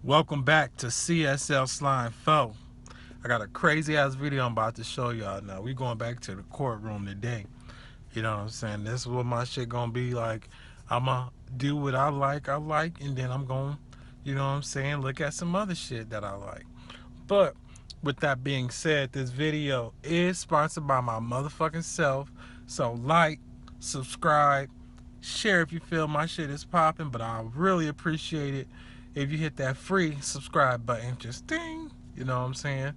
Welcome back to CSL Slime Foe. I got a crazy ass video I'm about to show y'all now. We going back to the courtroom today. You know what I'm saying? This is what my shit gonna be like. I'ma do what I like, and then I'm gonna, you know what I'm saying, look at some other shit that I like. But with that being said, this video is sponsored by my motherfucking self. So like, subscribe, share if you feel my shit is popping, but I really appreciate it if you hit that free subscribe button, just ding, you know what I'm saying?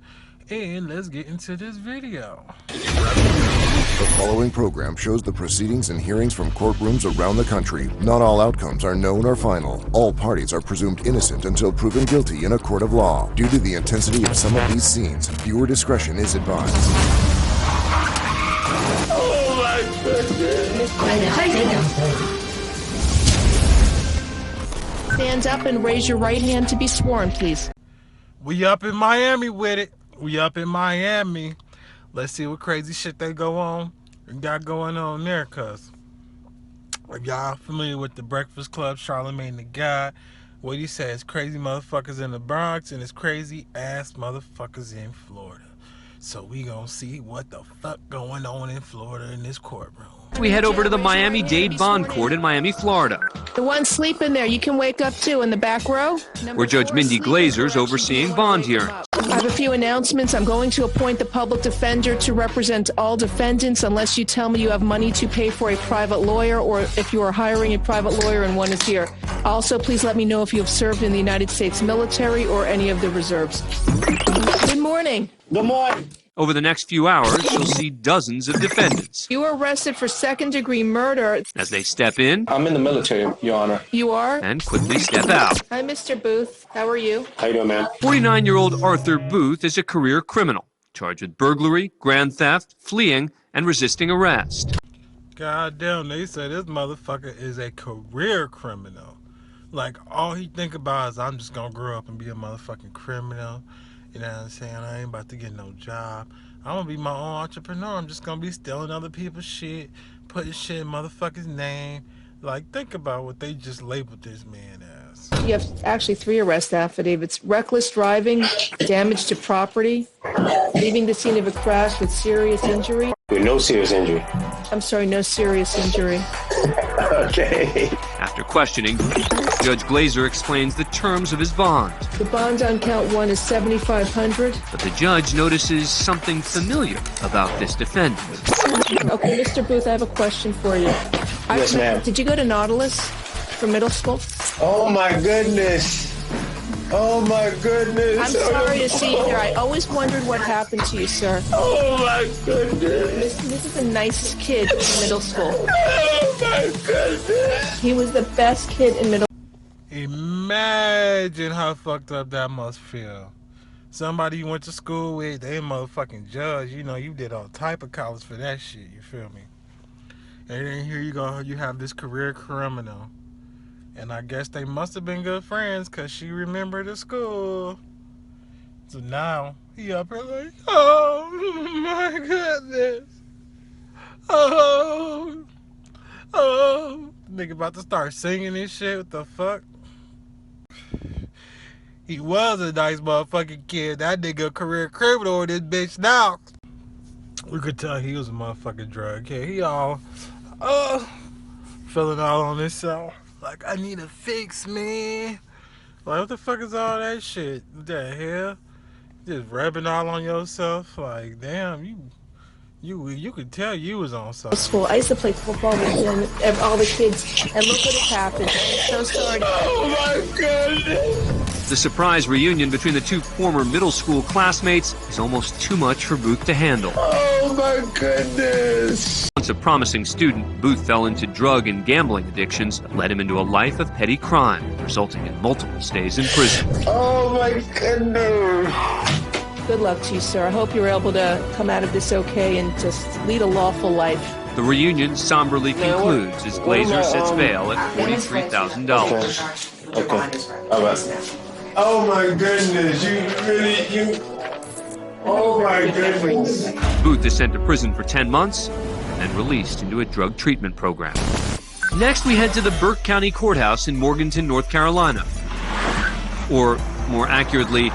And let's get into this video. The following program shows the proceedings and hearings from courtrooms around the country. Not all outcomes are known or final. All parties are presumed innocent until proven guilty in a court of law. Due to the intensity of some of these scenes, viewer discretion is advised. Oh my goodness! Stand up and raise your right hand to be sworn, please. We up in Miami with it. We up in Miami. Let's see what crazy shit they got going on there, cuz. If y'all familiar with the Breakfast Club, Charlamagne the God, what he says, crazy motherfuckers in the Bronx and it's crazy ass motherfuckers in Florida. So we gonna see what the fuck going on in Florida in this courtroom. We head over to the Miami-Dade Bond Court in Miami, Florida. The one sleeping there, you can wake up too in the back row. Where Judge Mindy Glazer's overseeing bond hearings. I have a few announcements. I'm going to appoint the public defender to represent all defendants unless you tell me you have money to pay for a private lawyer or if you are hiring a private lawyer and one is here. Also, please let me know if you have served in the United States military or any of the reserves. Good morning. Good morning. Over the next few hours, you'll see dozens of defendants. You were arrested for second-degree murder. As they step in. I'm in the military, Your Honor. You are? And quickly step out. Hi, Mr. Booth. How are you? How you doing, man? 49-year-old Arthur Booth is a career criminal, charged with burglary, grand theft, fleeing, and resisting arrest. God damn, they say this motherfucker is a career criminal. Like, all he think about is, I'm just gonna grow up and be a motherfucking criminal. You know what I'm saying? I ain't about to get no job. I'm gonna be my own entrepreneur. I'm just gonna be stealing other people's shit, putting shit in motherfuckers' name. Like, think about what they just labeled this man as. You have actually 3 arrest affidavits. Reckless driving, damage to property, leaving the scene of a crash with serious injury. With no serious injury. I'm sorry, no serious injury. Okay. After questioning, Judge Glazer explains the terms of his bond. The bond on count 1 is $7,500. But the judge notices something familiar about this defendant. Okay, Mr. Booth, I have a question for you. Yes, ma'am. Did you go to Nautilus for middle school? Oh my goodness. Oh my goodness. I'm sorry to see you there. I always wondered what happened to you, sir. Oh my goodness. This is the nicest kid in middle school. Oh my goodness. He was the best kid in middle school. Imagine how fucked up that must feel. Somebody you went to school with, they motherfucking judge. You know, you did all type of college for that shit, you feel me? And then here you go, you have this career criminal. And I guess they must have been good friends because she remembered the school. So now, he up here like, oh my goodness. Oh. Nigga about to start singing this shit, what the fuck? He was a nice motherfucking kid. That nigga a career criminal with this bitch now. We could tell he was a motherfucking drug kid. He all, feeling all on himself. Like, I need a fix, man. Like, what the fuck is all that shit? What the hell? Just rubbing all on yourself? Like, damn, you could tell you was on something. School. I used to play football with all the kids, and look what has happened. I'm so sorry. Oh my goodness. The surprise reunion between the two former middle school classmates is almost too much for Booth to handle. Oh my goodness. Once a promising student, Booth fell into drug and gambling addictions that led him into a life of petty crime, resulting in multiple stays in prison. Oh my goodness. Good luck to you, sir. I hope you're able to come out of this okay and just lead a lawful life. The reunion somberly concludes as Glazer sets bail at $43,000. Okay. All right. Oh my goodness. Oh my goodness. Booth is sent to prison for 10 months and then released into a drug treatment program. Next, we head to the Burke County Courthouse in Morganton, North Carolina. Or More accurately,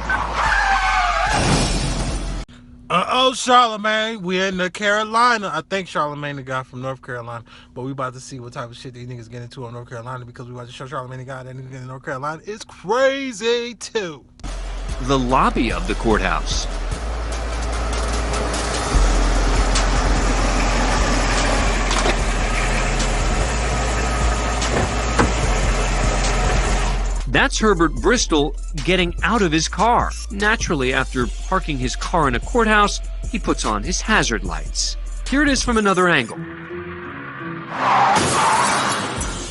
Uh-oh, Charlemagne, we in the Carolina. I think Charlemagne the guy from North Carolina, but we about to see what type of shit these niggas get into on North Carolina, because we about to show Charlemagne the guy that nigga in North Carolina is crazy too. the lobby of the courthouse. That's Herbert Bristol getting out of his car. Naturally, after parking his car in a courthouse, he puts on his hazard lights. Here it is from another angle.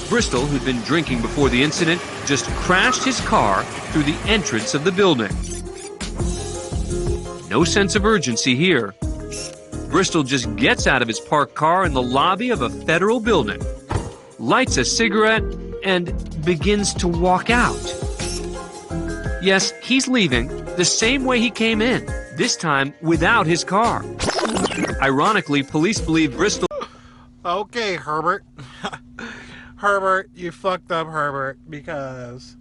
Bristol, who'd been drinking before the incident, just crashed his car through the entrance of the building. No sense of urgency here. Bristol just gets out of his parked car in the lobby of a federal building, lights a cigarette, and begins to walk out. Yes, he's leaving the same way he came in, this time without his car. Ironically, police believe Bristol... Okay, Herbert. Herbert, you fucked up, Herbert, because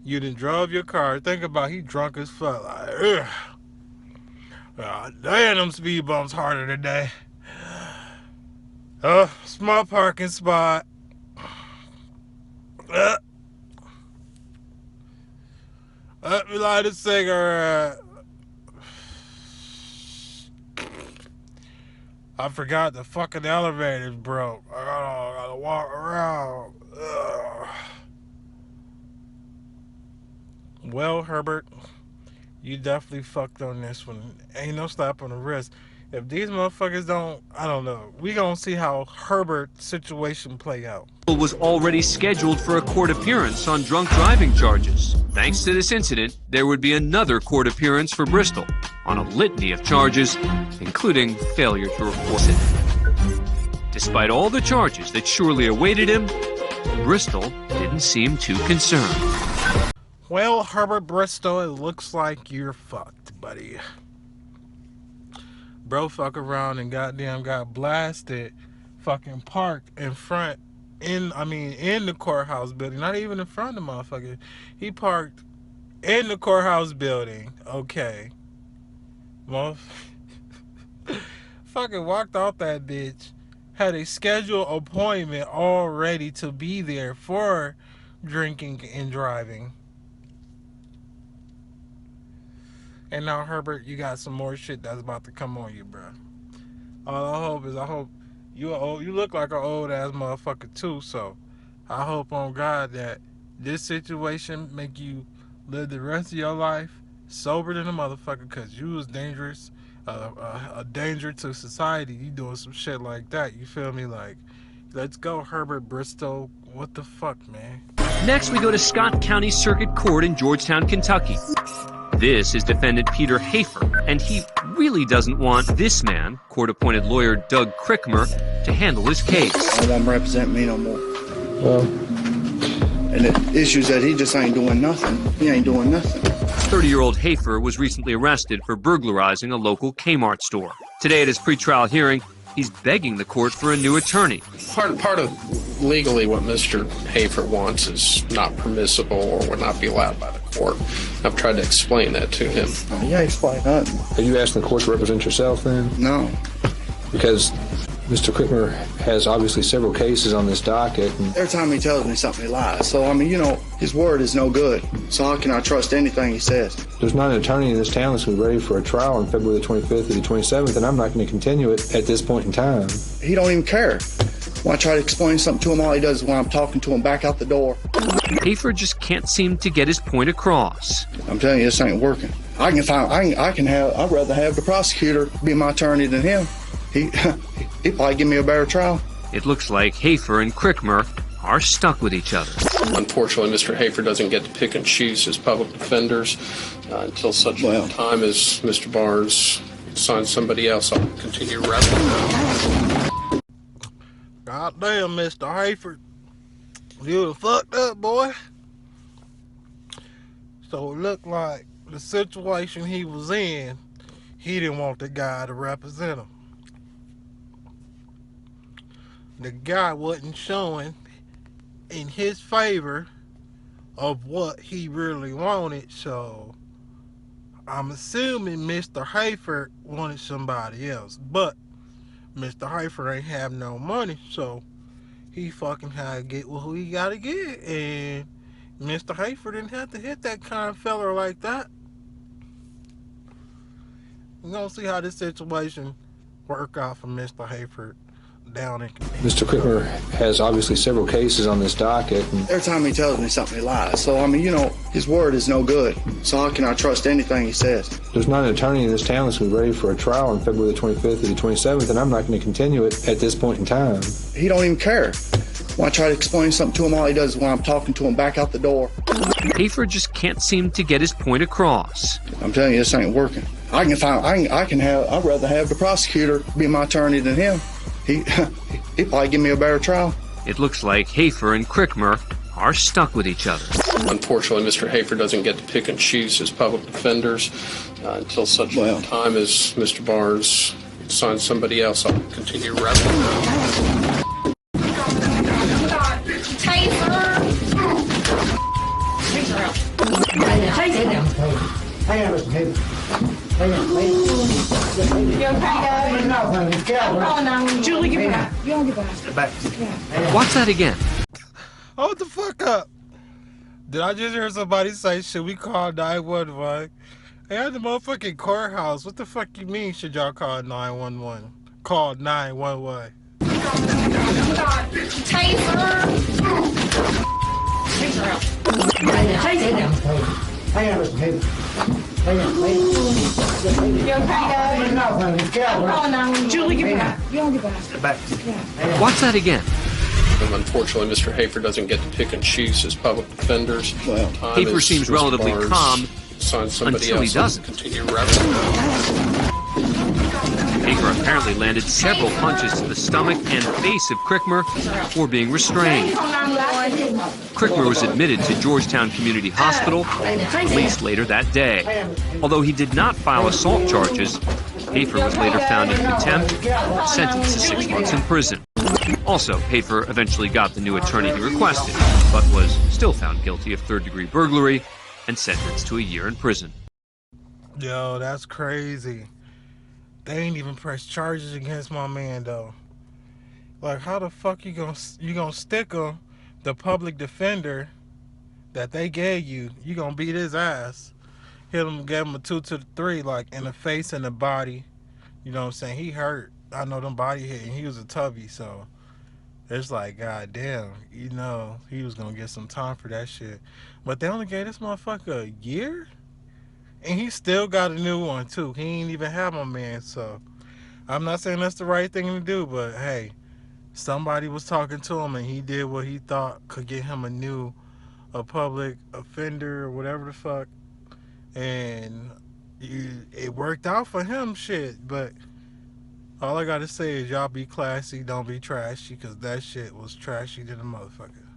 you done drove your car. Think about, he drunk as fuck. Like, damn, them speed bumps harder today. Small parking spot. Let me light a cigarette. I forgot the fucking elevator's broke. I gotta walk around. Ugh. Well, Herbert, you definitely fucked on this one. Ain't no slap on the wrist. If these motherfuckers don't, I don't know. We gonna see how Herbert's situation play out. was already scheduled for a court appearance on drunk driving charges. Thanks to this incident, there would be another court appearance for Bristol on a litany of charges, including failure to report it. Despite all the charges that surely awaited him, Bristol didn't seem too concerned. Well, Herbert Bristol, it looks like you're fucked, buddy. Bro fuck around and goddamn got blasted, fucking parked in front, in the courthouse building, not even in front of the motherfucker. He parked in the courthouse building, okay. Fucking walked out that bitch, had a scheduled appointment already to be there for drinking and driving. And now, Herbert, you got some more shit that's about to come on you, bro. All I hope you old. You look like an old ass motherfucker too. So, I hope on God that this situation make you live the rest of your life sober than a motherfucker, cause you was dangerous, a danger to society. You doing some shit like that. You feel me? Like, let's go, Herbert Bristol. What the fuck, man? Next, we go to Scott County Circuit Court in Georgetown, Kentucky. This is defendant Peter Hafer, and he really doesn't want this man, court-appointed lawyer Doug Crickmer, to handle his case. I won't represent me no more. Well, and the issue's that he just ain't doing nothing. He ain't doing nothing. 30-year-old Hafer was recently arrested for burglarizing a local Kmart store. Today at his pretrial hearing, he's begging the court for a new attorney. Part of legally what Mr. Hafer wants is not permissible or would not be allowed by the court. I've tried to explain that to him. He ain't explained nothing. Are you asking the court to represent yourself then? No. Because Mr. Crickmer has obviously several cases on this docket. And Every time he tells me something, he lies. So, I mean, you know, his word is no good. So how can I trust anything he says? there's not an attorney in this town that's going to be ready for a trial on February the 25th or the 27th, and I'm not going to continue it at this point in time. He don't even care. When I try to explain something to him, all he does is when I'm talking to him, back out the door. Hafer just can't seem to get his point across. I'm telling you, this ain't working. I'd rather have the prosecutor be my attorney than him. He'd probably give me a better trial. It looks like Hafer and Crickmer are stuck with each other. Unfortunately, Mr. Hafer doesn't get to pick and choose his public defenders until such time as Mr. Barnes signs somebody else. I'll continue wrestling. God damn, Mr. Hafer. You done fucked up, boy. So it looked like the situation he was in, he didn't want the guy to represent him. The guy wasn't showing in his favor of what he really wanted. So I'm assuming Mr. Hayford wanted somebody else, but Mr. Hayford ain't have no money, so he fucking had to get who he gotta get, and Mr. Hayford didn't have to hit that kind of fella like that. We're gonna see how this situation work out for Mr. Hayford down in Mr. Crickmer has obviously several cases on this docket. Every time he tells me something, he lies. So, I mean, you know, his word is no good. So how can I trust anything he says? There's not an attorney in this town that's going to be ready for a trial on February the 25th or the 27th, and I'm not going to continue it at this point in time. He don't even care. When I try to explain something to him, all he does is when I'm talking to him back out the door. Hayford just can't seem to get his point across. I'm telling you, this ain't working. I'd rather have the prosecutor be my attorney than him. He'd probably give me a better trial. It looks like Hayford and Crickmer are stuck with each other. Unfortunately, Mr. Hayford doesn't get to pick and choose his public defenders until such time as Mr. Barnes signs somebody else. I'll continue wrestling. Julie, get back. You don't get back. Watch that again. Hold the fuck up. Did I just hear somebody say, should we call 911? Hey, at the motherfucking courthouse. What the fuck you mean, should y'all call 911? Call 911. Julie, get back. You don't get back. Watch that again. Unfortunately, Mr. Hayford doesn't get to pick and choose his public defenders. Hayford seems relatively calm until he doesn't. Continue wrestling. Hayford apparently landed several punches to the stomach and face of Crickmer before being restrained. Crickmer was admitted to Georgetown Community Hospital and released later that day. Although he did not file assault charges, Hayford was later found in contempt and sentenced to 6 months in prison. Also, Hayford eventually got the new attorney he requested, but was still found guilty of third-degree burglary and sentenced to a year in prison. Yo, that's crazy. They ain't even pressed charges against my man, though. Like, how the fuck you gonna stick him, the public defender that they gave you gonna beat his ass. Hit him, gave him a 2 to the 3, like, in the face and the body. You know what I'm saying? He hurt. I know them body hit, and he was a tubby, so it's like, god damn, you know, he was gonna get some time for that shit. But they only gave this motherfucker a year? And he still got a new one, too. He ain't even have my man, so I'm not saying that's the right thing to do, but hey, somebody was talking to him, and he did what he thought could get him a public offender or whatever the fuck. And it worked out for him, shit, but all I gotta say is y'all be classy, don't be trashy, because that shit was trashy to the motherfucker.